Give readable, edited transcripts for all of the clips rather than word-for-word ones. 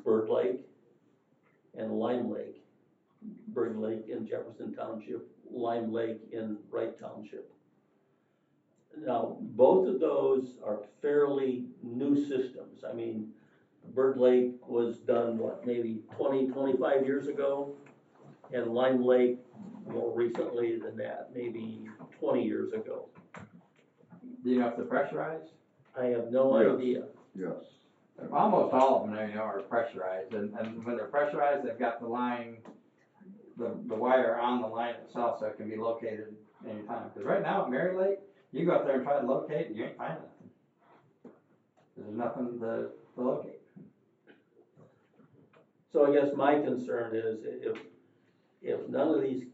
Bird Lake and Lime Lake. Bird Lake in Jefferson Township, Lime Lake in Wright Township. Now, both of those are fairly new systems. I mean, Bird Lake was done, what, maybe 20, 25 years ago? And Lime Lake more recently than that, maybe 20 years ago. Do you know if they're pressurized? I have no idea. Yes. Almost all of them, you know, are pressurized, and when they're pressurized, they've got the line, the wire on the line itself, so it can be located anytime. Because right now at Mary Lake, you go up there and try to locate, and you ain't finding nothing. There's nothing to locate. So I guess my concern is if none of these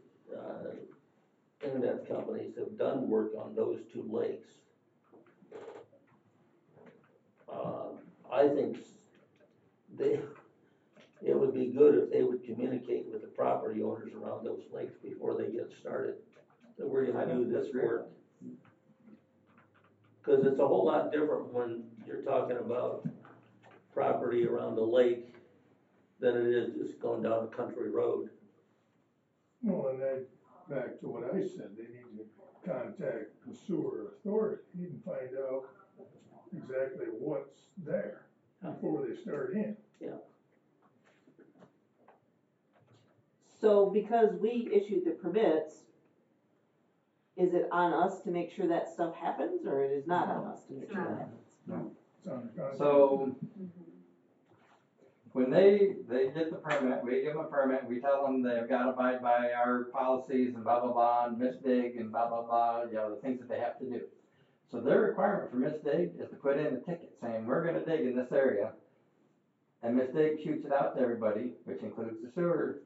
internet companies have done work on those two lakes, I think it would be good if they would communicate with the property owners around those lakes before they get started, that we're gonna do this work. Cause it's a whole lot different when you're talking about property around the lake than it is just going down a country road. Well, and that, back to what I said, they need to contact the sewer authority and find out exactly what's there before they start in. Yeah. So because we issued the permits, is it on us to make sure that stuff happens, or it is not on us to make sure that happens? No. It's on the contract. So, when they get the permit, we give them a permit, we tell them they've got to abide by our policies and blah, blah, blah, and misdig and blah, blah, blah, you know, the things that they have to do. So their requirement for misdig is to put in a ticket saying, we're gonna dig in this area. And misdig shoots it out to everybody, which includes the sewer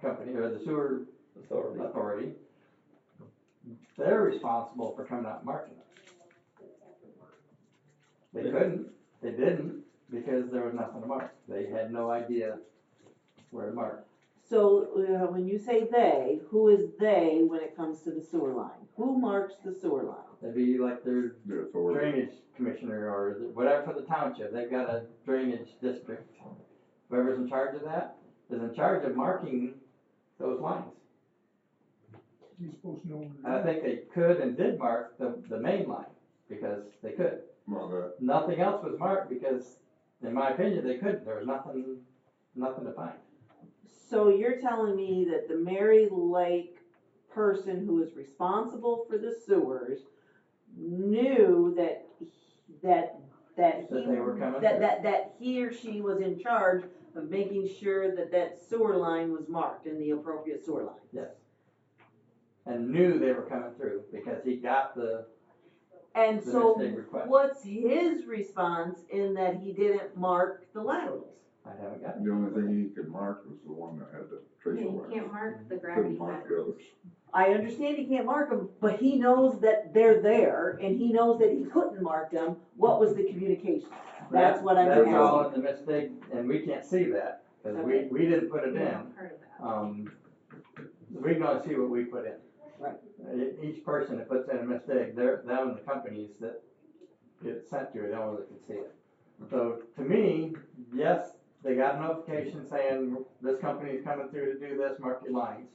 company, or the sewer authority. They're responsible for coming out and marking it. They couldn't, they didn't, because there was nothing to mark. They had no idea where to mark. So when you say they, who is they when it comes to the sewer line? Who marks the sewer line? It'd be like their The authority. drainage commissioner or whatever for the township. They've got a drainage district. Whoever's in charge of that is in charge of marking those lines. He's supposed to know. And I think they could and did mark the main line because they could. Well, Nothing else was marked because, in my opinion, they couldn't. There was nothing to find. So you're telling me that the Mary Lake person who is responsible for the sewers knew that they were coming through. that he or she was in charge of making sure that sewer line was marked in the appropriate sewer line? Yes. And knew they were coming through because he got the so mistake request. what's his response in that he didn't mark the laterals? I haven't got it. the only thing he could mark was the one that had the tracer You wire. can't mark the Couldn't gravity mark fibers. the others. I understand he can't mark them, but he knows that they're there, and he knows that he couldn't mark them. What was the communication? That's what I'm That's asking. all in the mistake, and we can't see that because Okay. we didn't put it We in. haven't heard of that. We're gonna see what we put in. Right. Each person that puts in a mistake, they're the companies that get sent to it, the only that can see it. So to me, yes, they got a notification saying this company's coming through to do this, mark your lines.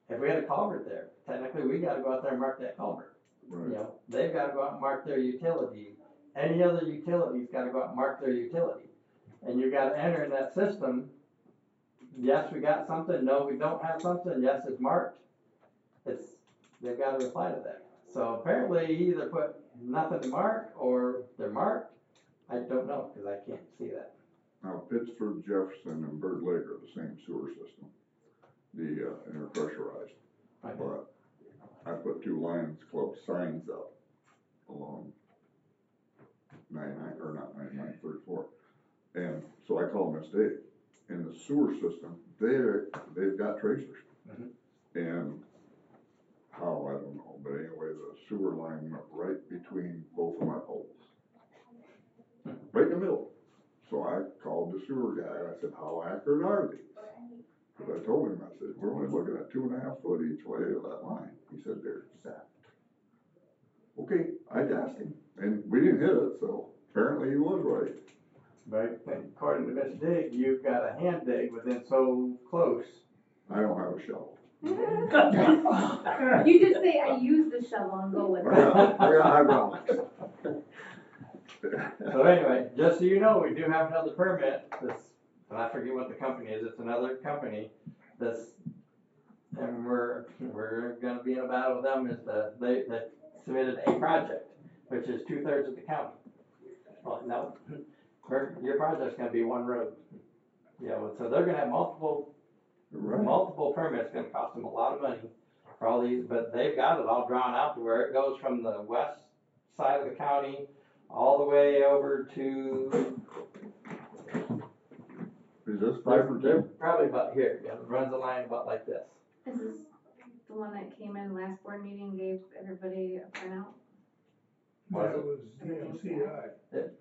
If we had a culvert there, technically we gotta go out there and mark that culvert. Right. You know, they've gotta go out and mark their utility. Any other utility's gotta go out and mark their utility. And you gotta enter in that system, yes, we got something, no, we don't have something, yes, it's marked. They've gotta reply to that. So apparently he either put nothing to mark or they're marked. I don't know, cause I can't see that. Now Pittsford, Jefferson, and Bird Lake are the same sewer system. And are pressurized. Okay. But I put two Lions Club signs up along 34. And so I call them mistake. In the sewer system, they've got tracers. Mhm. And how, I don't know, but anyway, the sewer line went right between both of my poles. Right in the middle. So I called the sewer guy and I said, how accurate are these? Because I told him, I said, we're only looking at 2.5 foot each way of that line. He said, they're exact. Okay, I asked him, and we didn't hit it, so apparently he was right. But according to Miss Dig, you've got a hand dig within so close. I don't have a shovel. You just say, I use the shovel and go with it. Yeah, I know. So anyway, just so you know, we do have another permit, this, and I forget what the company is, it's another company that's, and we're gonna be in a battle with them, is they submitted a project, which is 2/3 of the county. Well, no, your project's gonna be one road. You know, so they're gonna have multiple permits, gonna cost them a lot of money for all these, but they've got it all drawn out to where it goes from the west side of the county all the way over to, Is this they're probably about here, yeah, it runs a line about like this. Is this the one that came in last board meeting, gave everybody a printout? That was DMCI.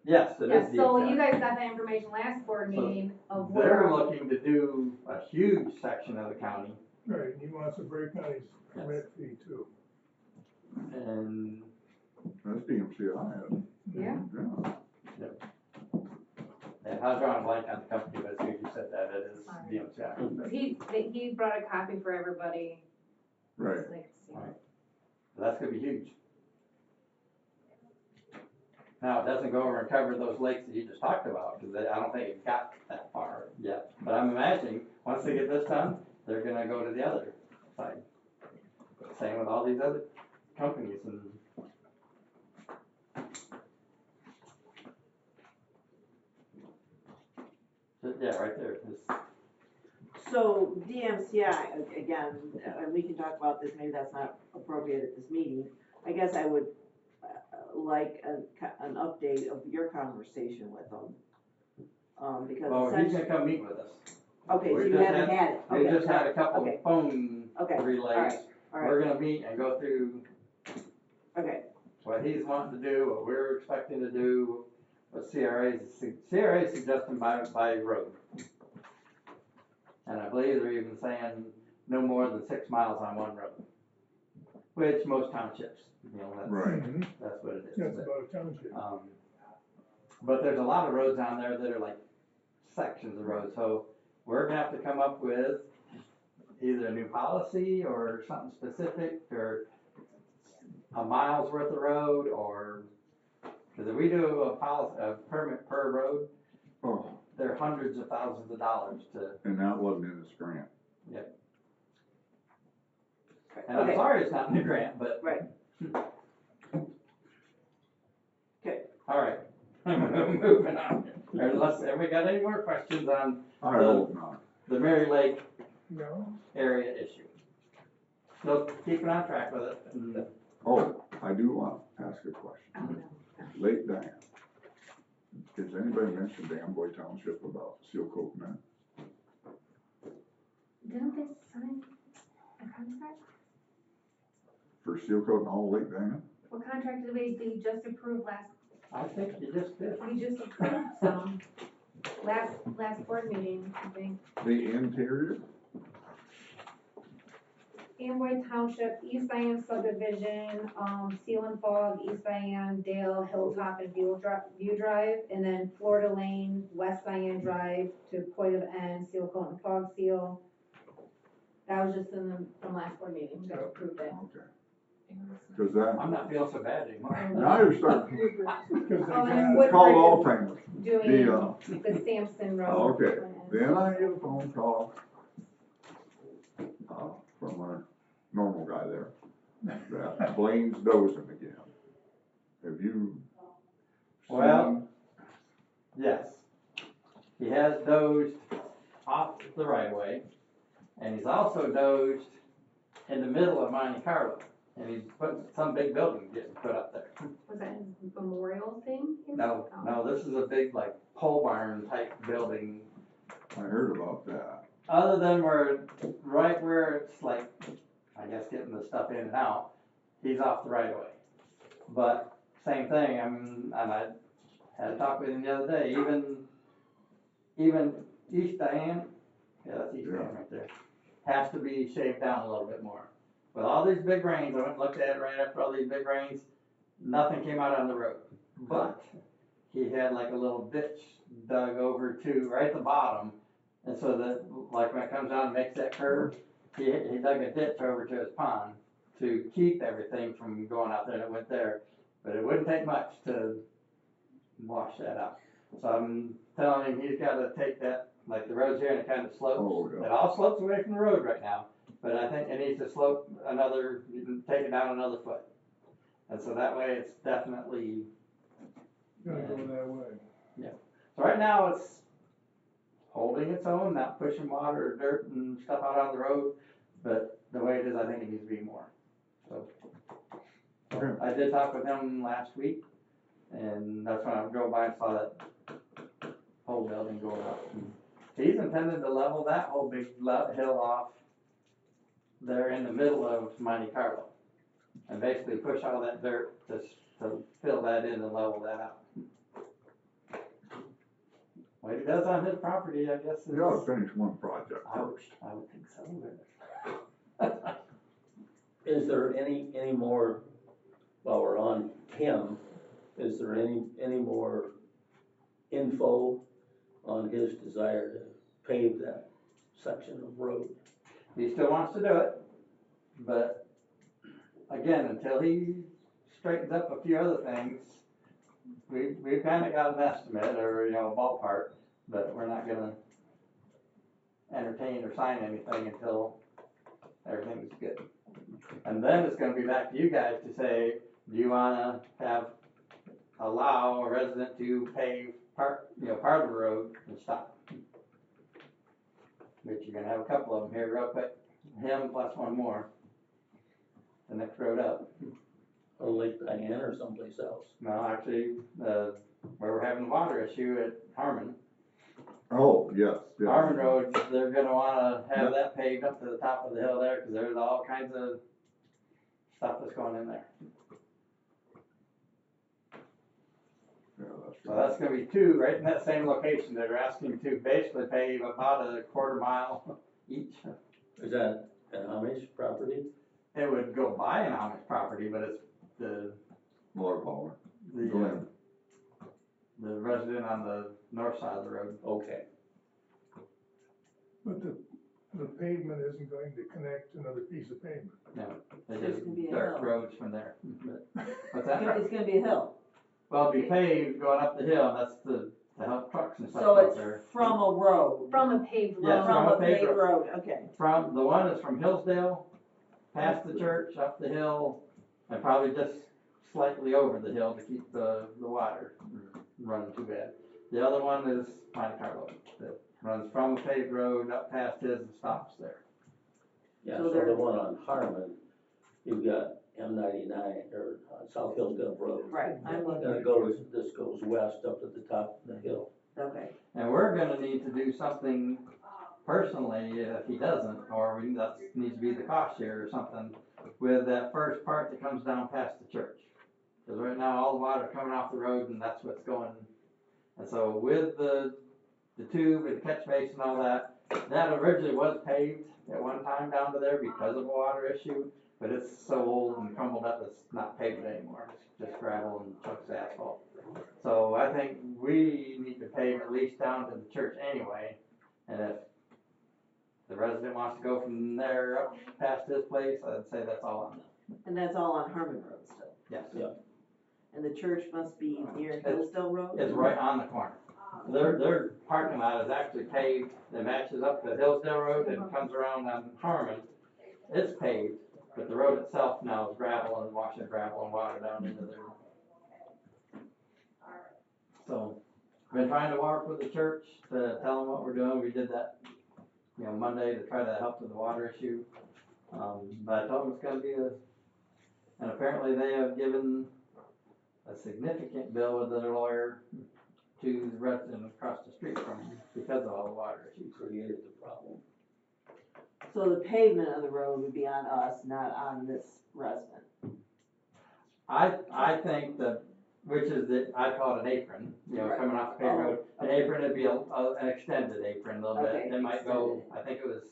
Yes, it Yeah, is so DHI. you guys got that information last board So meeting of They're where, looking to do a huge section of the county, Right, and he wants to break on his permit fee too. and That's DMCI. yeah, Yeah. and I was drawing a blank on the company, but as soon as you said that, it is DMCI. he brought a copy for everybody. Right. It's like, Right. That's gonna be huge. Now, it doesn't go over and cover those lakes that you just talked about, because I don't think it got that far yet. But I'm imagining, once they get this done, they're gonna go to the other side. Same with all these other companies and. Yeah, right there. So DMCI, again, and we can talk about this, maybe that's not appropriate at this meeting. I guess I would like an update of your conversation with them. Because Well, he's essentially, gonna come meet with us. okay, so We you just haven't had it, We okay. just had a couple Okay. of phone Okay, relays. all We're right, gonna meet and go through okay, what he's wanting to do, what we're expecting to do, what CRA is suggesting by road. And I believe they're even saying no more than 6 miles on one road, which most townships, you know, Right. that's what it is. That's about a township. But there's a lot of roads on there that are like sections of roads, so we're gonna have to come up with either a new policy or something specific, or a mile's worth of road, or, because if we do a permit per road, Oh, they're hundreds of thousands of dollars to, and that wasn't in this grant. and I'm okay, sorry it's not in the grant, but. right. Okay. All right, moving on, unless, everybody got any more questions on I hope not. the Mary Lake No? area issue? Still keeping on track with it, and Oh, I do want to ask a question. Lake Diane. Has anybody mentioned to Amboy Township about seal coat net? didn't they sign a contract? For seal coat and all Lake Diane? What contract did we just approve last, I think you just did. we just approved some, last board meeting, I think. The interior? Amboy Township, East Diane subdivision, Seal and Fog, East Diane, Dale, Hilltop, and View Drive, and then Florida Lane, West Diane Drive to Point of End, Seal Coat and Fog Seal. That was just from last board meeting, we got approved it. Okay. Cause that, I'm not feeling so bad anymore. now you're starting, Because they Oh, and got, it's called all Woodbridge timers. is doing The, the Sampson Road. okay, then I get a phone call, from our normal guy there, that Blaine's dozing again. Have you Well- seen? Yes, he has dozed off the right of way, and he's also dozed in the middle of Monte Carlo, and he's put some big building getting put up there. Was that his memorial thing? No, this is a big like pole barn type building. I heard about that. Other than right where it's like, I guess getting the stuff in and out, he's off the right of way. But same thing, and I had a talk with him the other day, even East Diane, yeah, that's East Diane right there, has to be shaved down a little bit more. With all these big rains, I went and looked at it right after all these big rains, nothing came out on the road. But he had like a little ditch dug over to, right at the bottom. And so that, like when it comes down and makes that curve, he dug a ditch over to his pond to keep everything from going out there, and it went there. But it wouldn't take much to wash that out. So I'm telling him he's gotta take that, like the road's here and it kind of slopes. Oh, yeah. It all slopes away from the road right now, but I think it needs to slope another, take it down another foot. And so that way it's definitely, Gonna go that way. so right now it's holding its own, not pushing water or dirt and stuff out on the road, but the way it is, I think it needs to be more. So I did talk with him last week, and that's when I drove by and saw that whole building going up. He's intending to level that whole big hill off there in the middle of Monte Carlo, and basically push all that dirt to fill that in and level that out. What he does on his property, I guess, is. You gotta finish one project first. I would think so. Is there any more, while we're on him, is there any more info on his desire to pave that section of road? He still wants to do it, but again, until he straightens up a few other things, we've kind of got an estimate or, a ballpark, but we're not gonna entertain or sign anything until everything's good. And then it's gonna be back to you guys to say, do you wanna allow a resident to pave part of the road and stop? But you're gonna have a couple of them here real quick, him plus one more, the next road up. Or Lake Diane or someplace else? No, actually, where we're having the water issue at Harmon. Oh, yes, yes. Harmon Road, they're gonna wanna have that paved up to the top of the hill there, cause there's all kinds of stuff that's going in there. Yeah, that's So right. that's gonna be two, right in that same location, they're asking to basically pave about a quarter mile each. Is that an Amish property? It would go by an Amish property, but it's the, Log hauler. the, Go ahead. the resident on the north side of the road. Okay. But the pavement isn't going to connect to another piece of pavement. No, they There's just gonna be a dirt hill. roads from there. What's It's that? gonna be a hill. Well, it'd be paved going up the hill, and that's to help trucks and stuff So up it's there. from a road. From a paved road. Yes. From from a a paved paved road, okay. From, the one is from Hillsdale, past the church, up the hill, and probably just slightly over the hill to keep the water from running too bad. The other one is Monte Carlo, that runs from a paved road up past his and stops there. Yeah, So so there- the one on Harmon, you've got M99 or South Hillsdale Road. Right, I'm looking, This goes west up to the top of the hill. okay. And we're gonna need to do something personally, if he doesn't, or that needs to be the cost share or something, with that first part that comes down past the church. Cause right now, all the water's coming off the road and that's what's going, and so with the tube and the catch basin and all that, that originally was paved at one time down to there because of a water issue, but it's so old and crumbled up, it's not paved anymore, it's just gravel and chunks of asphalt. So I think we need to pave at least down to the church anyway, and if the resident wants to go from there up past his place, I'd say that's all on them. And that's all on Harmon Road still. Yes. Yeah. And the church must be near Hillsdale Road? It's right on the corner. Their parking lot is actually paved, it matches up to Hillsdale Road and comes around on Harmon. It's paved, but the road itself now is gravel and washing gravel and water down into there. So, been trying to work with the church to tell them what we're doing, we did that, Monday to try to help with the water issue. But I told them it's gonna be and apparently they have given a significant bill with their lawyer to the resident across the street from them because of all the water You issues. created the problem. So the pavement of the road would be on us, not on this resident? I think that, which is I call it an apron, Right. coming off the paved road. An okay. apron would be an extended apron a little bit. Okay, It might go, extended. I think it was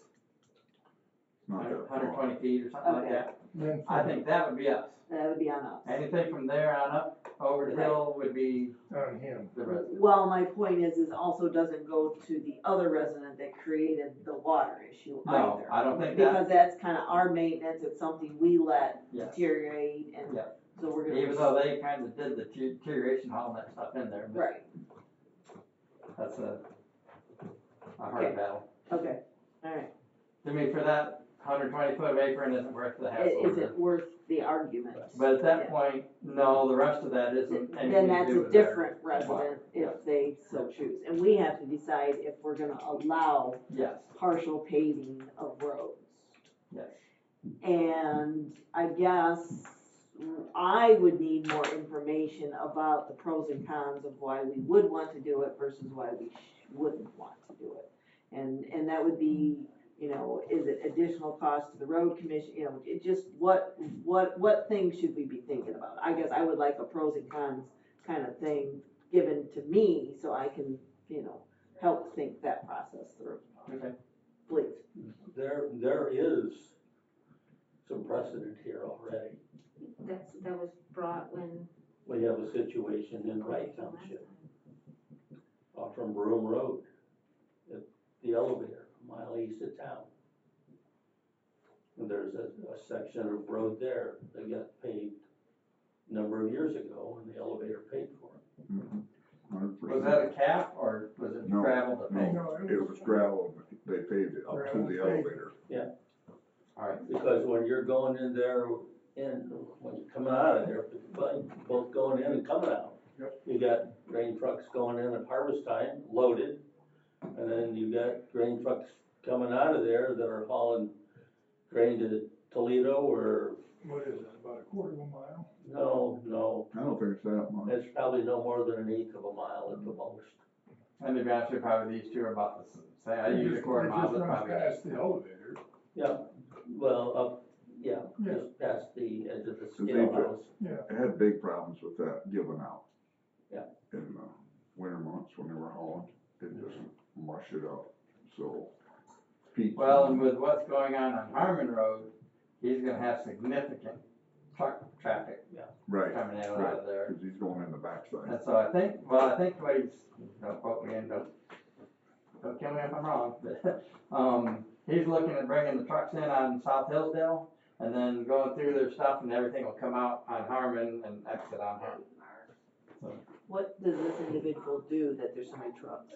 not that far. 120 feet or something like Okay. that. Then I think that would be us. That would be on us. Anything from there on up over the hill would be on him. the resident. Well, my point is also doesn't go to the other resident that created the water issue No, either. I don't think that, Because that's kinda our maintenance, it's something we let Yes. deteriorate and Yeah. so we're gonna. even though they kind of did the deterioration, hauling that stuff in there, but Right, that's a hard Okay. battle. okay, alright. I mean, for that 120 foot of apron isn't worth the hassle. Is it worth the argument? But at that Yeah. point, no, the rest of that isn't anything Then to that's do a with their different water. resident Yeah. if they so choose. And we have to decide if we're gonna allow Yes, partial paving of roads. yes. And I guess I would need more information about the pros and cons of why we would want to do it versus why we wouldn't want to do it. And that would be, you know, is it additional cost to the road commission, you know, it just, what things should we be thinking about? I guess I would like a pros and cons kind of thing given to me so I can, you know, help think that process through. Okay. Please. There is some precedent here already. That was brought when. We have a situation in Wright Township, off from Broom Road, at the elevator, a mile east of town. And there's a section of road there that got paved a number of years ago, and the elevator paid for it. 100%. Was that a cap or was it No, gravel to pave? No, it was gravel, they paved it up to Gravel the paved. elevator. Alright, Because when you're going in there, and when you're coming out of there, both going in and coming out. Yep. You got grain trucks going in at harvest time, loaded, and then you got grain trucks coming out of there that are hauling grain to Toledo or, What is it, about a quarter of a mile? no, I don't think it's that much. it's probably no more than an eighth of a mile at the most. and to be honest with you, probably these two are about the same. I use a quarter mile, It but just runs probably. past the elevator. Yeah, well, Yeah. just past the edge of the they scale just- house. I had big problems with that giving out. Yeah. In the winter months when they were hauling, it just mush it up, so. Pete. Well, and with what's going on Harmon Road, he's gonna have significant truck traffic Right, coming in and out right, of there. cause he's going in the backside. And so I think what he's, don't quote me and don't kill me if I'm wrong, but, he's looking at bringing the trucks in on South Hillsdale and then going through their stuff and everything will come out on Harmon and exit on Harmon. So, What does this individual do that there's so many trucks?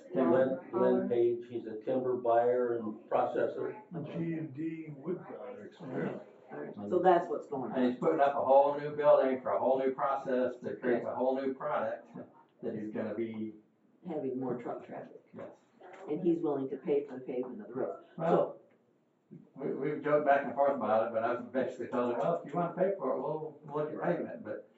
Glenn Page, he's a timber buyer and processor. G&D Wood Products, man. Alright, so that's what's going and on. he's putting up a whole new building for a whole new process that creates a whole new product that he's gonna be, Having more truck traffic, yes. and he's willing to pay for the pavement of the road. Well, we've joked back and forth about it, but I've basically told him, well, if you wanna pay for it, we'll look at paying it, but.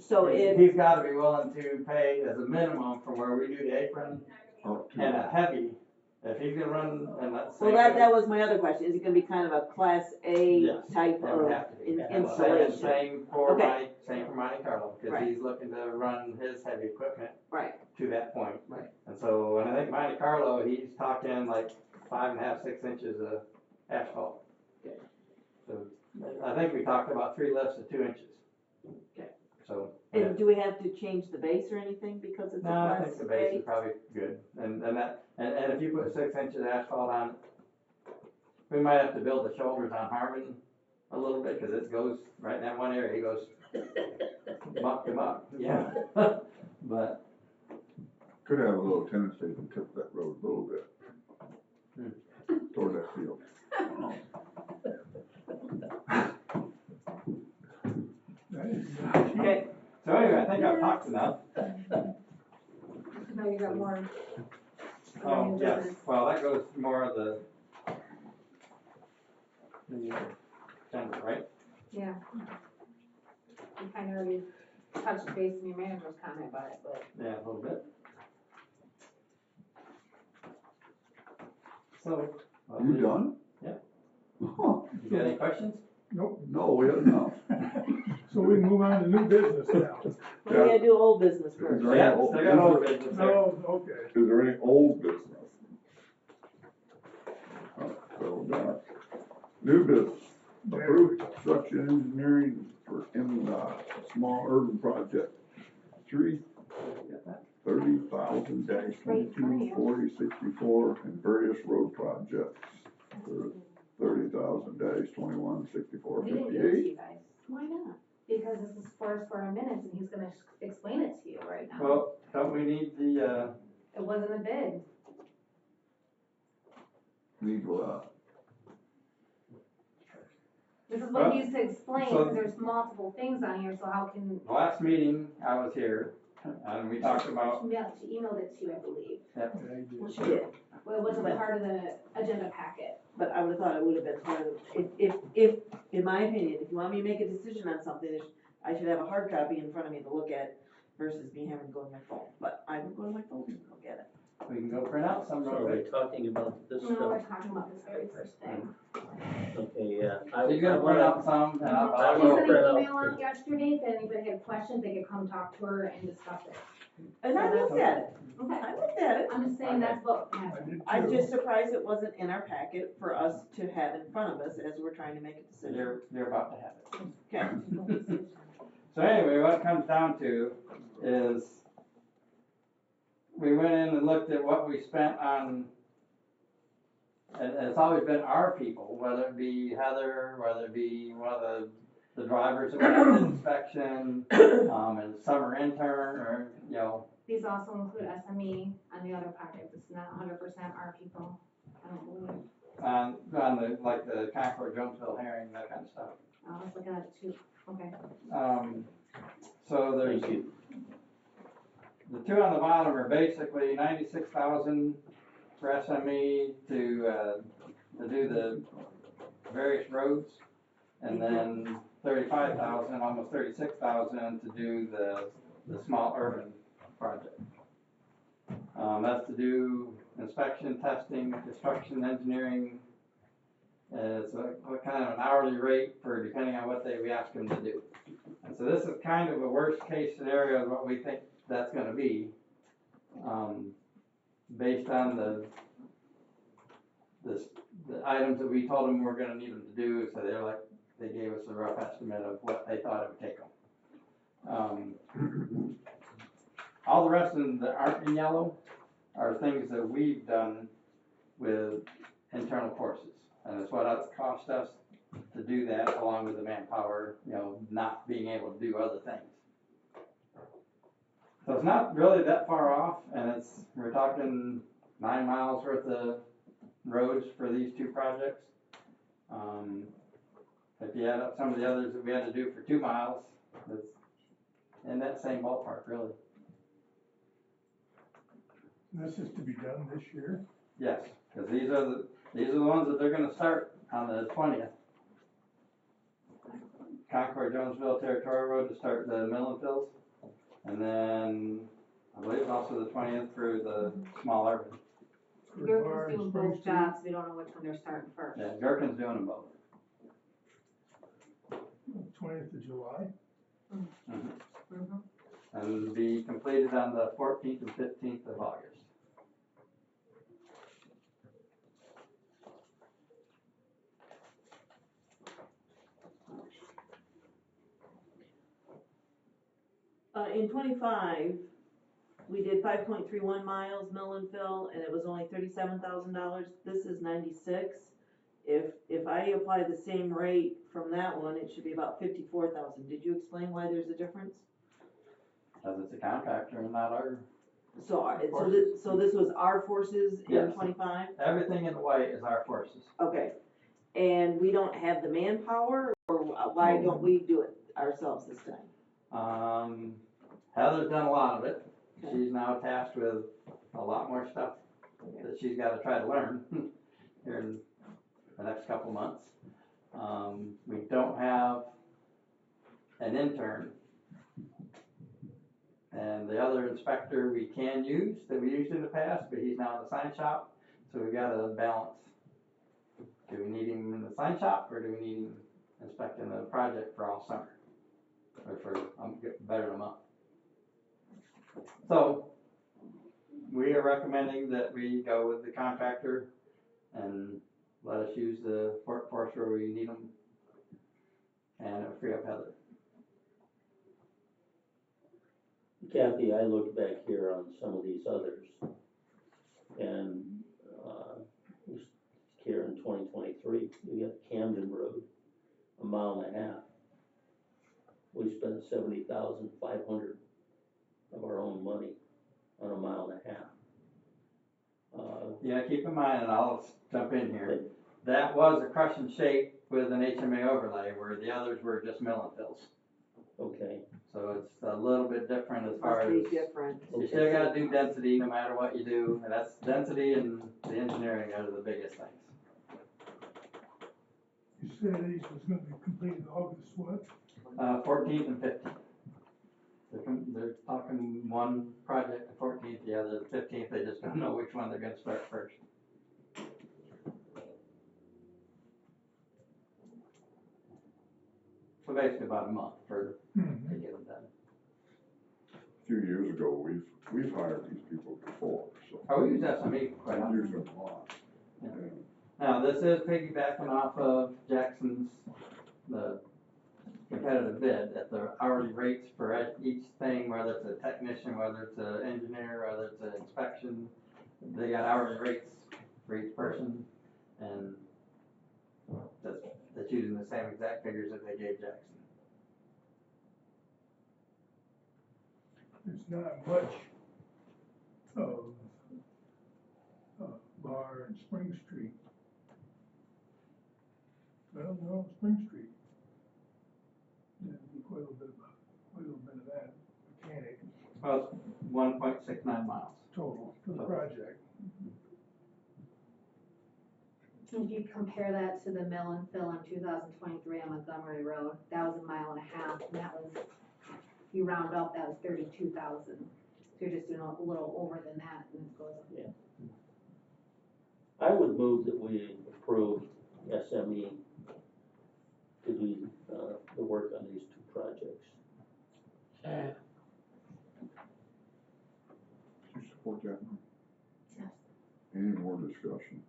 So if, He's gotta be willing to pay as a minimum from where we do the apron Up to. and a heavy, if he's gonna run, and let's say. well, that was my other question, is it gonna be kind of a class A Yes, type that would of have to be. installation? Same for Okay. Monte Carlo, cause Right. he's looking to run his heavy equipment Right, to that point. Right. And so, and I think Monte Carlo, he's talking like 5.5, 6 inches of asphalt. Okay. So, I think we talked about 3 lifts of 2 inches. Okay. So. and do we have to change the base or anything because it's a No, I class think the base A? is probably good, and if you put 6 inches of asphalt on, we might have to build the shoulders on Harmon a little bit, cause it goes, right in that one area, it goes muck to muck, yeah. But, Could have a little tendency to tip that road a little bit. Toward that field. Okay, so anyway, I think I've talked enough. Now you got more. Oh, yes, well, that goes more of the agenda, right? Yeah. You kind of already touched base in your manager's comment about it, but. Yeah, a little bit. So. You done? Yeah. Huh, You got any questions? Nope, no, we have enough. so we can move on to new business now. we gotta do old business Is first. there Yeah, any- still got old business there. No, okay. Is there any old business? Oh, so done. New business, approved construction engineering for small urban project, 30,000-22-4064 and various road projects for 30,000-21-64-58. We didn't give it to you guys, Why not? because this is for our minutes, and he's gonna explain it to you right now. Well, don't we need the, It wasn't a bid. Need, This is Well, what he's to explain, so- because there's multiple things on here, so how can, last meeting I was here, and we talked about, she emailed it to you, I believe. Well, she did, Well, it wasn't But- part of the agenda packet. but I would've thought it would've been part of, if, in my opinion, if you want me to make a decision on something, I should have a hard copy in front of me to look at versus me having to go to my phone, but I will go to my phone and look at it. we can go print out some So real are we quick. talking about this No, stuff? we're talking about this very first thing. Okay, yeah. He's gonna print out some, and I She will I'll, sent print an out. email out yesterday, if anybody had questions, they could come talk to her and discuss it. And I looked at it, Okay, I looked at it, I'm just saying that's what I happened. did I'm too. just surprised it wasn't in our packet for us to have in front of us as we're trying to make a decision. you're about to have it. Okay, So anyway, what it comes down to is we went in and looked at what we spent on, and it's always been our people, whether it be Heather, whether it be one of the drivers that we had an inspection, and summer intern, or, you know, These also include SME on the other project, it's not 100% our people, I don't believe. on the, like the Concord, Jonesville herring, that kind of stuff. I was looking at it too, okay. So there's, Thank you. the two on the bottom are basically 96,000 for SME to do the various roads, and then 35,000, almost 36,000 to do the small urban project. That's to do inspection, testing, construction, engineering. It's a kind of an hourly rate for depending on what we ask them to do. And so this is kind of a worst case scenario of what we think that's gonna be, based on the items that we told them we're gonna need them to do, so they gave us a rough estimate of what they thought it would take them. All the rest of them that aren't in yellow are things that we've done with internal courses. And it's what it's cost us to do that, along with the manpower, you know, not being able to do other things. So it's not really that far off, and we're talking 9 miles worth of roads for these two projects. If you add up some of the others that we had to do for 2 miles, it's in that same ballpark, really. This is to be done this year? Yes, because these are the ones that they're gonna start on the 20th. Concord, Jonesville Territorial Road to start the mill and fills. And then, I believe also the 20th for the small urban. For Gurken's Bar and doing Spring both Street? jobs, we don't know which one they're starting first. Yeah, Gherkin's doing them both. 20th of July? Mhm. And be completed on the 14th and 15th of August. in 25, we did 5.31 miles mill and fill, and it was only $37,000. This is 96. If I apply the same rate from that one, it should be about 54,000. Did you explain why there's a difference? Because it's a contractor and not our, So this was our forces in Yes. 25? everything in white is our forces. Okay, and we don't have the manpower, or why don't we do it ourselves this time? Heather's done a lot of it. Okay. She's now tasked with a lot more stuff that she's gotta try to learn here in the next couple months. We don't have an intern. And the other inspector we can use, that we used in the past, but he's now in the sign shop, so we've gotta balance. Do we need him in the sign shop, or do we need him inspecting the project for all summer? Or for, better than a month? So, we are recommending that we go with the contractor and let us use the workforce where we need them, and it'll free up Heather. Kathy, I look back here on some of these others, and, here in 2023, you got Camden Road, 1.5 miles. We spent 70,500 of our own money on 1.5 miles. Yeah, keep in mind, and I'll jump in here, that was a crush and shake with an HMA overlay, where the others were just mill and fills. Okay, So it's a little bit different as far Must as, be different. you still gotta do density no matter what you do, and that's density and the engineering are the biggest things. You said these was gonna be completed August what? 14th and 15th. They're talking one project, the 14th, the other, the 15th, they just don't know which one they're gonna start first. So basically about a month to get them done. A few years ago, we've hired these people before, so. Oh, we use SME quite I've used often. them a lot. Yeah. Yeah. Now, this is piggybacking off of Jackson's, the competitive bid, at the hourly rates for each thing, whether it's a technician, whether it's an engineer, whether it's an inspection. They got hourly rates for each person, and that's using the same exact figures that they gave Jackson. There's not much of Bar and Spring Street. Well, no, Spring Street. There'd be quite a little bit of that mechanic Well, it's 1.69 miles. total for the project. If you compare that to the mill and fill in 2023 on Montgomery Road, that was 1.5 miles, and that was, if you round up, that was 32,000. So you're just doing a little over than that, and it goes up. I would move that we approve SME to do, the work on these 2 projects. Do you support that? Yes. Any more discussion?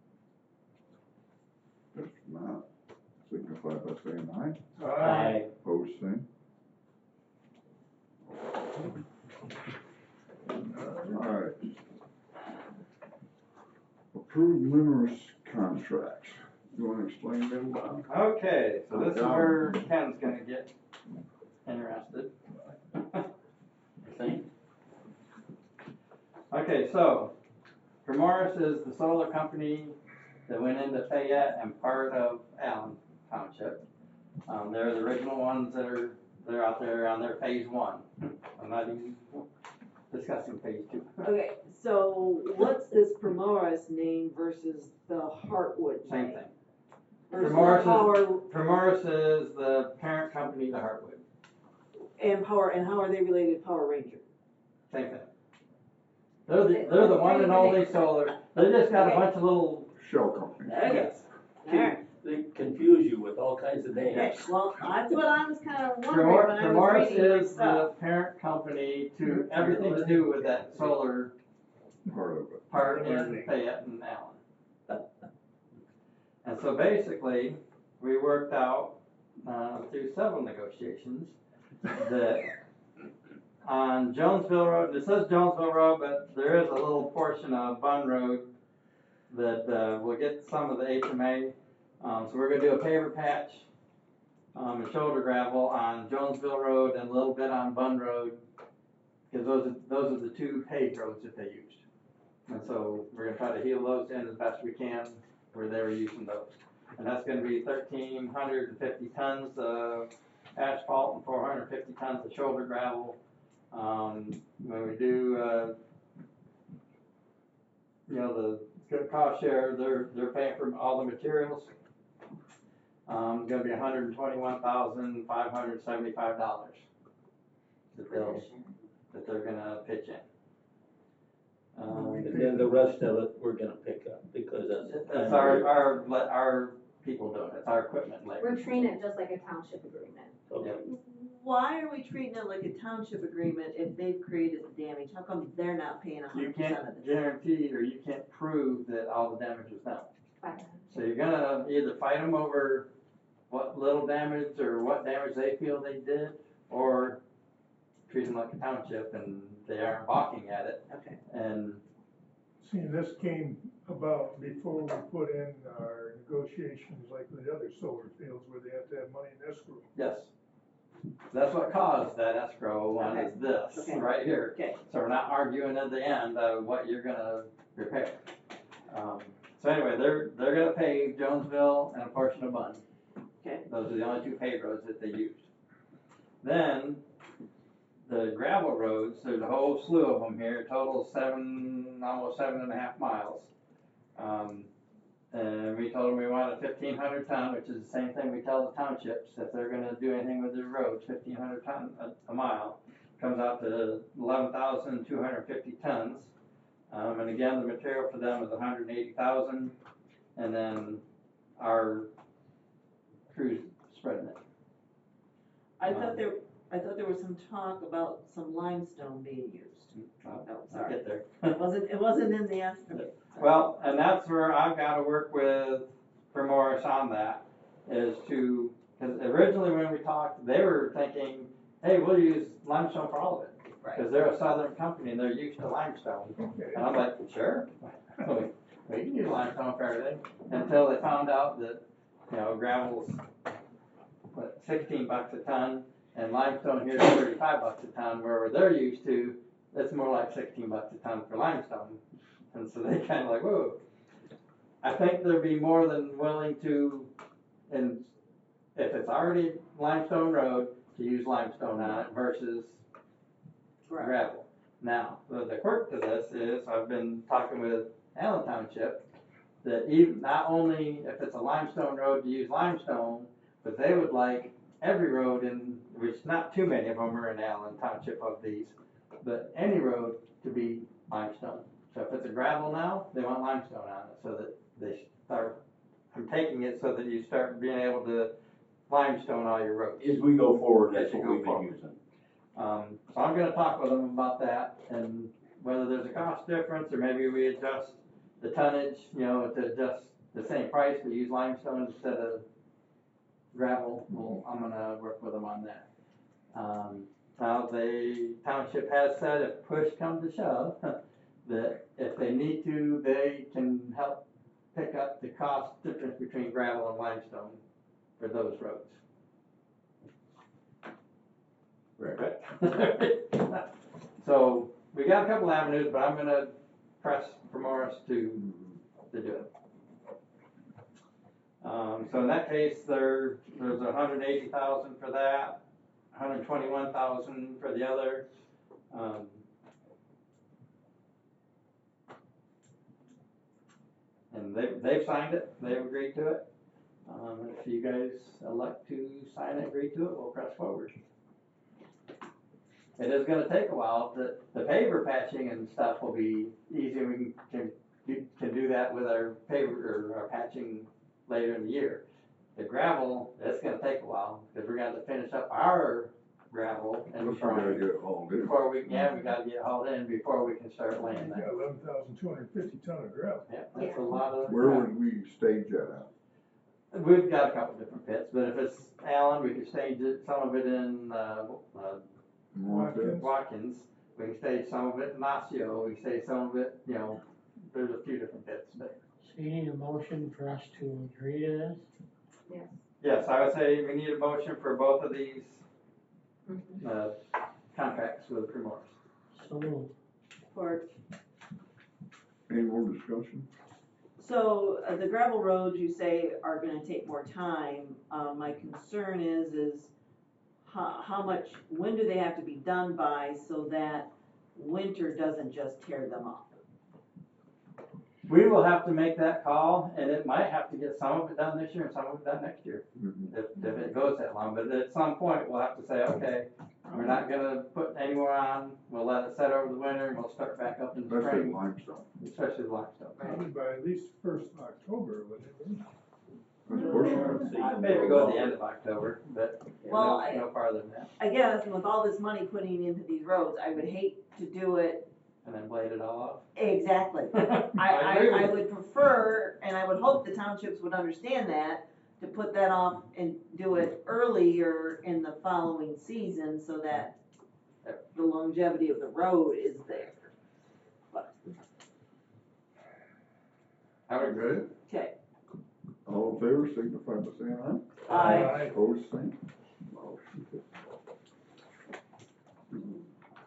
If not, signify by saying aye. Aye. Opposed, same. Alright. Approved numerous contracts. You wanna explain them, Bob? Okay, so this is where Ken's gonna get interested. I think. Okay, so, Primoris is the solar company that went into Fayette and part of Allen Township. They're the original ones they're out there on their phase 1. I'm not even discussing phase 2. Okay, so what's this Primoris name versus the Heartwood Same name? thing. Versus Primoris Power, is the parent company to Heartwood. and how are they related to Power Ranger? Same thing. They're the one and only solar. They just got a bunch of little. Shell companies. Okay, Yes. alright, They confuse you with all kinds of okay, names. well, that's what I was kinda wondering when I was Primoris reading my is the stuff. parent company to everything to do with that solar Part of it. part in Fayette and Allen. And so basically, we worked out through several negotiations that on Jonesville Road, it says Jonesville Road, but there is a little portion of Bun Road that will get some of the HMA. So we're gonna do a paver patch and shoulder gravel on Jonesville Road and a little bit on Bun Road, because those are the 2 paved roads that they used. And so we're gonna try to heal those in as best we can where they were using those. And that's gonna be 1,350 tons of asphalt and 450 tons of shoulder gravel. When we do, the cost share, they're paying for all the materials. It's gonna be $121,575 that they're gonna pitch in. And then the rest of it, we're gonna pick up, because That's our people doing it, it's our equipment and labor. We're treating it just like a township agreement. Okay. Why are we treating it like a township agreement if they've created the damage? How come they're not paying You 100% of can't this? guarantee or you can't prove that all the damage was done. Fire. So you're gonna either fight them over what little damage or what damage they feel they did, or treat them like a township and they aren't balking at it. Okay. And See, this came about before we put in our negotiations like with the other solar fields where they have to have money in escrow. yes, that's what caused that escrow one, is this, Okay. right here. Okay. So we're not arguing at the end of what you're gonna repair. So anyway, they're gonna pave Jonesville and a portion of Bunn. Okay. Those are the only two paved roads that they used. Then, the gravel roads, there's a whole slew of them here, total almost 7.5 miles. And we told them we wanted 1,500 ton, which is the same thing we tell the townships, if they're gonna do anything with their roads, 1,500 ton a mile. Comes out to 11,250 tons. And again, the material for them is 180,000, and then our crew's spreading it. I thought there was some talk about some limestone being used. I'll sorry. get there. It wasn't in the estimate. Sorry. Well, and that's where I've gotta work with Morris on that, is to, cause originally when we talked, they were thinking, hey, we'll use limestone for all of it. Right. Cause they're a southern company and they're used to limestone. Okay. And I'm like, sure, we can use limestone for everything, until they found out that, gravel's, what, $16 a ton, and limestone here is $35 a ton, where they're used to, it's more like $16 a ton for limestone. And so they kinda like, whoa. I think they'd be more than willing to, and if it's already limestone road, to use limestone on it versus gravel. Now, the quirk to this is, I've been talking with Allen Township, that even, not only if it's a limestone road to use limestone, but they would like every road in, which not too many of them are in Allen Township of these, but any road to be limestone. So if it's a gravel now, they want limestone on it, so that they start, I'm taking it so that you start being able to limestone all your roads. As we go forward, As that's you what go we've been forward. using. So I'm gonna talk with them about that, and whether there's a cost difference, or maybe we adjust the tonnage, to adjust the same price, but use limestone instead of gravel. Well, I'm gonna work with them on that. Now, the township has said if push comes to shove, that if they need to, they can help pick up the cost difference between gravel and limestone for those roads. Right. So, we got a couple avenues, but I'm gonna press for Morris to do it. So in that case, there's 180,000 for that, 121,000 for the other. And they've signed it, they've agreed to it. If you guys elect to sign it, agree to it, we'll press forward. It is gonna take a while. The paver patching and stuff will be easy. We can do that with our paver, or our patching later in the year. The gravel, that's gonna take a while, because we're gonna have to finish up our gravel and Plus we gotta trying get it hauled in. before we gotta get hauled in before we can start laying You that. got 11,250 ton of gravel. Yeah, that's a lot of Where gravel. would we stage that at? We've got a couple different pits, but if it's Allen, we can stage it, some of it in, Watkins. Watkins. We can stage some of it in Osseo, we can stage some of it, there's a few different bits, but. So you need a motion for us to agree to this? Yes. Yes, I would say we need a motion for both of these, contracts with Primors. So moved. Or, Any more discussion? so the gravel roads you say are gonna take more time. My concern is how much, when do they have to be done by so that winter doesn't just tear them up? We will have to make that call, and it might have to get some of it done this year and some of it done next year, if it goes that long. But at some point, we'll have to say, okay, we're not gonna put any more on, we'll let it set over the winter, and we'll start back up in the Especially spring, limestone. especially the limestone. Probably by at least 1st of October, wouldn't it? That's pushing it. I'd maybe go at the end of October, but Well, no farther than that. I guess with all this money putting into these roads, I would hate to do it and then blade it all off. Exactly. I agree with I you. would prefer, and I would hope the townships would understand that, to put that off and do it earlier in the following season so that the longevity of the road is there. I would agree. Okay, Okay. all in favor, signify by saying aye. Aye. Opposed, same. Motion carries.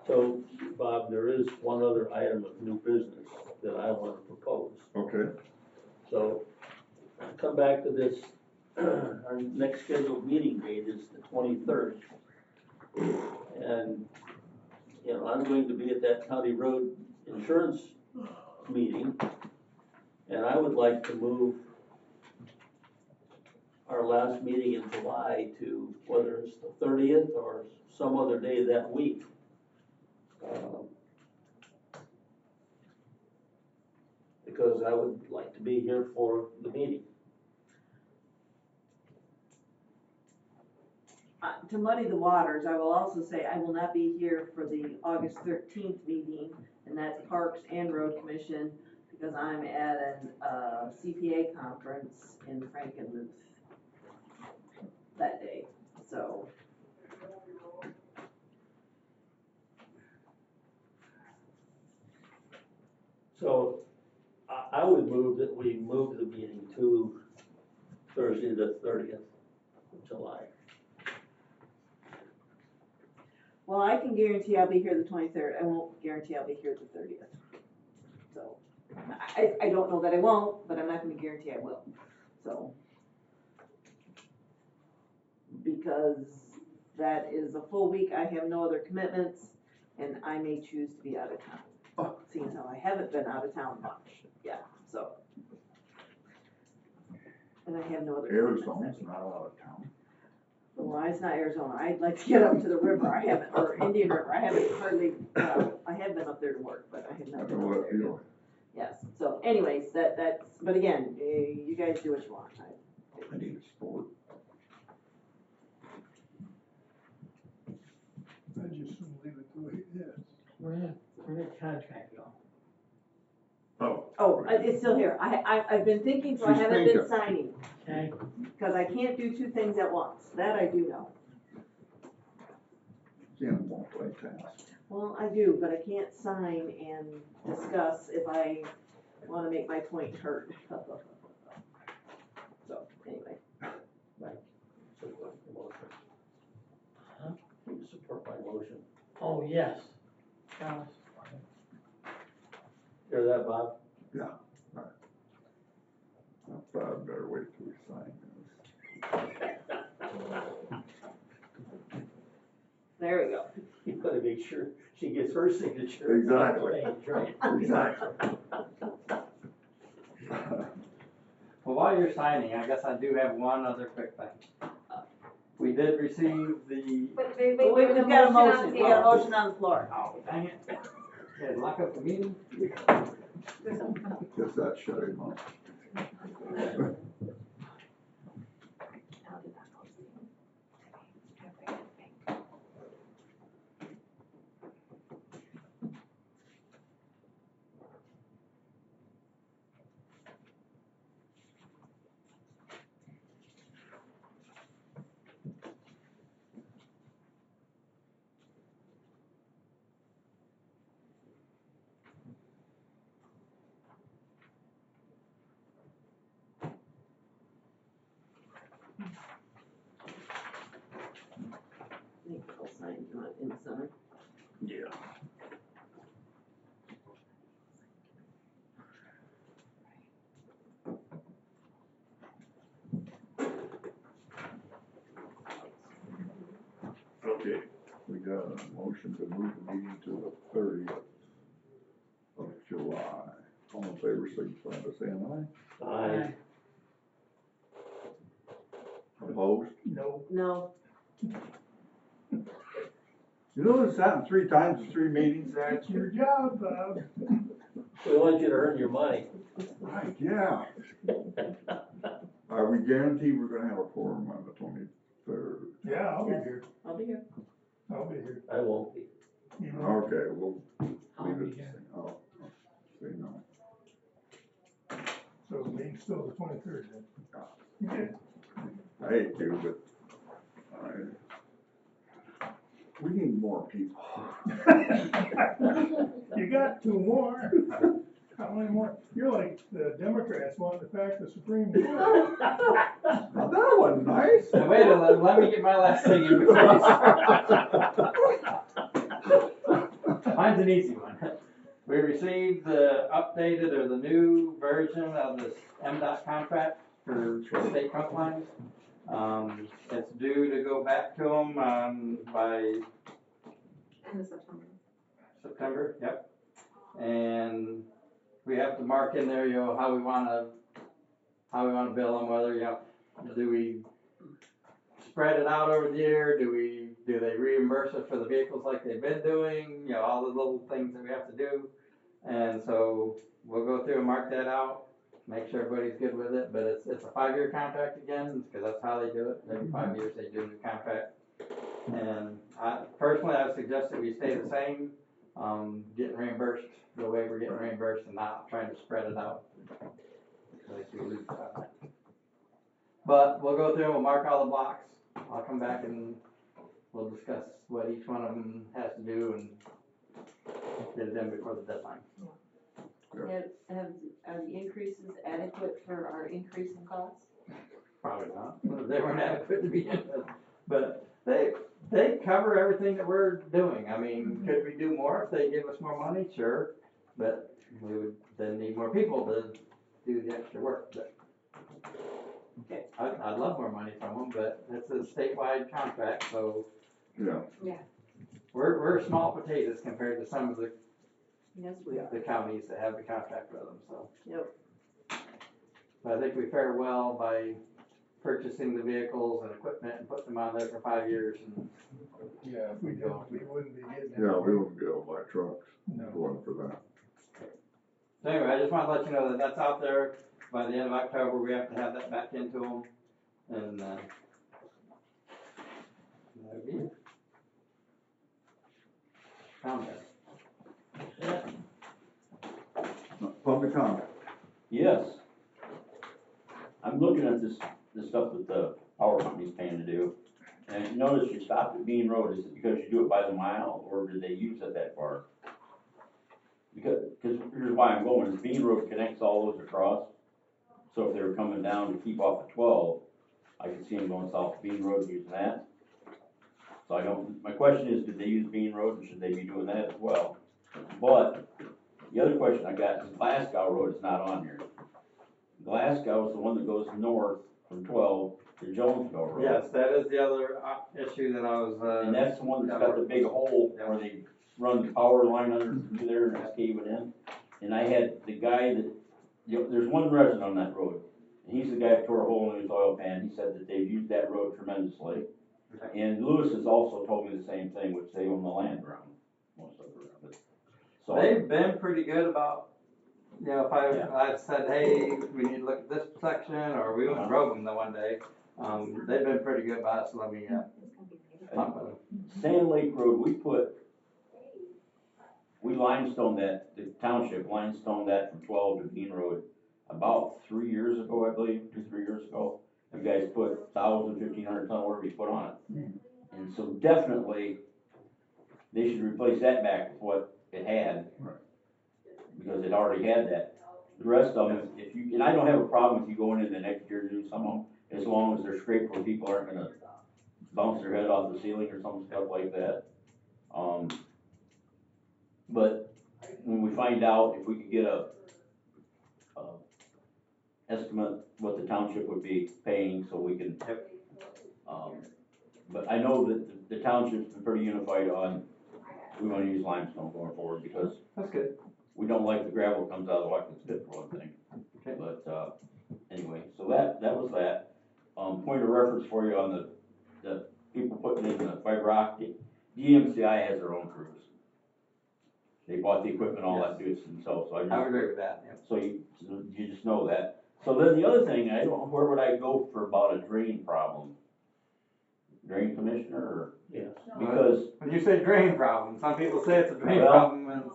So, Bob, there is one other item of new business that I want to propose. Okay, So, come back to this, our next scheduled meeting date is the 23rd. And, you know, I'm going to be at that county road insurance meeting. And I would like to move our last meeting in July to whether it's the 30th or some other day that week. Because I would like to be here for the meeting. To muddy the waters, I will also say I will not be here for the August 13th meeting, and that's Parks and Road Commission, because I'm at an CPA conference in Frankenmuth that day, so. So I would move that we move the meeting to Thursday, the 30th of July. Well, I can guarantee I'll be here the 23rd, I won't guarantee I'll be here the 30th. So, I don't know that I won't, but I'm not gonna guarantee I will, so. Because that is a full week, I have no other commitments, and I may choose to be out of town. Seeing as how I haven't been out of town much, yeah, so. And I have no other commitments. Arizona's not out of town. Well, it's not Arizona, I'd like to get up to the river, I haven't, or Indian River, I haven't hardly, I have been up there to work, but I have I not been know up that there. feeling. Yes, so anyways, that's, but again, you guys do what you want, I need a sport. I just soon leave it the way it is. Where did contract go? Oh. Oh, it's still here, I've been thinking, so I She's haven't been thinking. signing, Okay, cause I can't do two things at once, that I do know. It's in a multi-task. Well, I do, but I can't sign and discuss if I wanna make my point heard. So, anyway, Mike, support the motion. Huh? Can you support my motion? oh, yes. Alice. Hear that, Bob? Yeah. I thought I'd better wait till we sign there we go. You gotta make sure she gets her signature. Exactly. Right. this. Exactly. Well, while you're signing, I guess I do have one other quick thing. We did receive the, But Wait, there's we've got a on motion, the we got a table. motion on the floor. oh, dang it. Yeah, lock up the meeting. Guess that shut him up. I think I'll sign in the center. Yeah. Okay, we got a motion to move the meeting to the 30th of July. All in favor, signify by saying aye. Aye. Opposed? No. No, You know this happened 3 times in 3 meetings, That's your job, Bob. We want you to earn your money. Right, yeah. Are we guaranteed we're gonna have a quorum on the 23rd? Yeah, I'll be Yes. here, I'll be here. I'll be here. I won't be. You know, Okay, we'll I'll leave be it the here. same. I'll say no. So the meeting's still the 23rd then? I hate to, but we need more people. You got 2 more. How many more? You're like the Democrats wanting to pack the Supreme Court. Now that wasn't nice. Now, wait a minute, let me get my last thing in before you start. Mine's an easy one. We received the updated or the new version of this MDOT contract for state trunk lines. It's due to go back to them, by End of September. September, yep. And we have to mark in there, how we wanna bill them, whether, do we spread it out over the year, do they reimburse us for the vehicles like they've been doing, all the little things that we have to do. And so we'll go through and mark that out, make sure everybody's good with it, but it's a 5-year contract again, because that's how they do it, every 5 years they do a new contract. And I would suggest that we stay the same, getting reimbursed the way we're getting reimbursed and not trying to spread it out. But we'll go through and we'll mark all the blocks. I'll come back and we'll discuss what each one of them has to do and get it done before the deadline. Are the increases adequate for our increase in costs? Probably not. They weren't adequate to begin with, but they cover everything that we're doing. I mean, could we do more if they give us more money? Sure, but we would then need more people to do the extra work. But Okay. I'd love more money from them, but it's a statewide contract, so Yeah. we're small potatoes compared to some of the Yes, we are. counties that have the contract with them. So Yep. I think we fare well by purchasing the vehicles and equipment and putting them on there for 5 years. And Yeah, if we didn't, we wouldn't be getting it. Yeah, we wouldn't be able to buy trucks, No. going for that. so anyway, I just want to let you know that that's out there. By the end of October, we have to have that back into them, and that'll be it. Comment. Public comment. Yes. I'm looking at this stuff that the power company's paying to do, and you notice you stopped at Bean Road, is it because you do it by the mile, or did they use it that far? Because here's why I'm going, is Bean Road connects all those across, so if they were coming down to keep off of 12, I could see them going south of Bean Road using that. So my question is, did they use Bean Road, and should they be doing that as well? But, the other question I got is Glasgow Road is not on here. Glasgow is the one that goes north from 12 to Jonesville Road. Yes, that is the other issue that I was. And that's the one that's got the big hole where they run the power line under through there and it's caving in. And I had the guy that, there's one resident on that road, and he's the guy that tore a hole in his oil pan. He said that they've used that road tremendously. Okay. And Lewis has also told me the same thing, which they own the land around, most of it around it. So They've been pretty good about, if I've said, hey, we need to look at this section, or we went and drove them the one day, they've been pretty good about it, so let me talk with them. Sand Lake Road, we limestoned that, the township limestoned that from 12 to Bean Road about 3 years ago, I believe, 2-3 years ago. You guys put 1,000, 1,500 ton, whatever you put on it. And so definitely, they should replace that back with what it had. Right. Because it already had that. The rest of them, and I don't have a problem with you going in the next year to do some of them, as long as they're straight where people aren't gonna bounce their head off the ceiling or some stuff like that. But when we find out if we could get a estimate what the township would be paying, so we can. But I know that the township's been pretty unified on, we wanna use limestone going forward, because That's good. we don't like the gravel comes out of the Watkins pit for one thing. Okay. But, anyway, so that was that. Point of reference for you on the people putting in the fiber optic, DMCI has their own crews. They bought the equipment, all that, do it themselves, so I I would agree with that, yeah. so you just know that. So then the other thing, I don't know, where would I go for about a drain problem? Drain commissioner, or? Yes. Because, When you say drain problem, some people say it's a drain Well- problem, and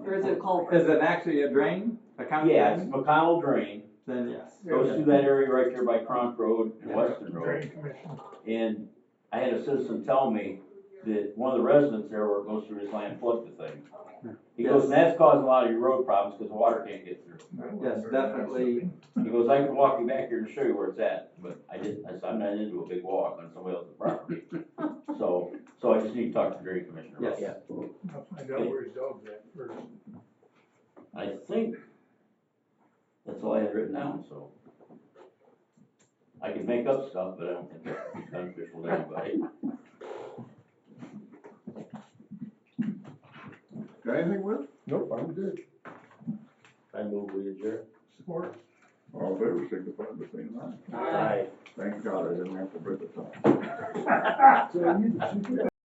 Or is it a culvert? Is it actually a drain, a county Yeah, it's drain? McConnell Drain, Then yes. goes through that area right there by Cronk Road and Western Road. Drain commission. And I had a citizen tell me that one of the residents there where it goes through his land plugged the thing. He goes, and that's causing a lot of your road problems because the water can't get through. Yes, definitely. He goes, I could walk you back here and show you where it's at, but I didn't, I said, I'm not into a big walk on somebody else's property. So I just need to talk to the drain commissioner about Yes. that. I'll find out where his dog's at first. I think that's all I had written down, so. I can make up stuff, but I don't think that's beneficial to anybody. Got anything with? Nope, I'm good. I move we adjourn. Support. All in favor, signify by saying aye. Aye. Thank God I didn't have to break the time. So you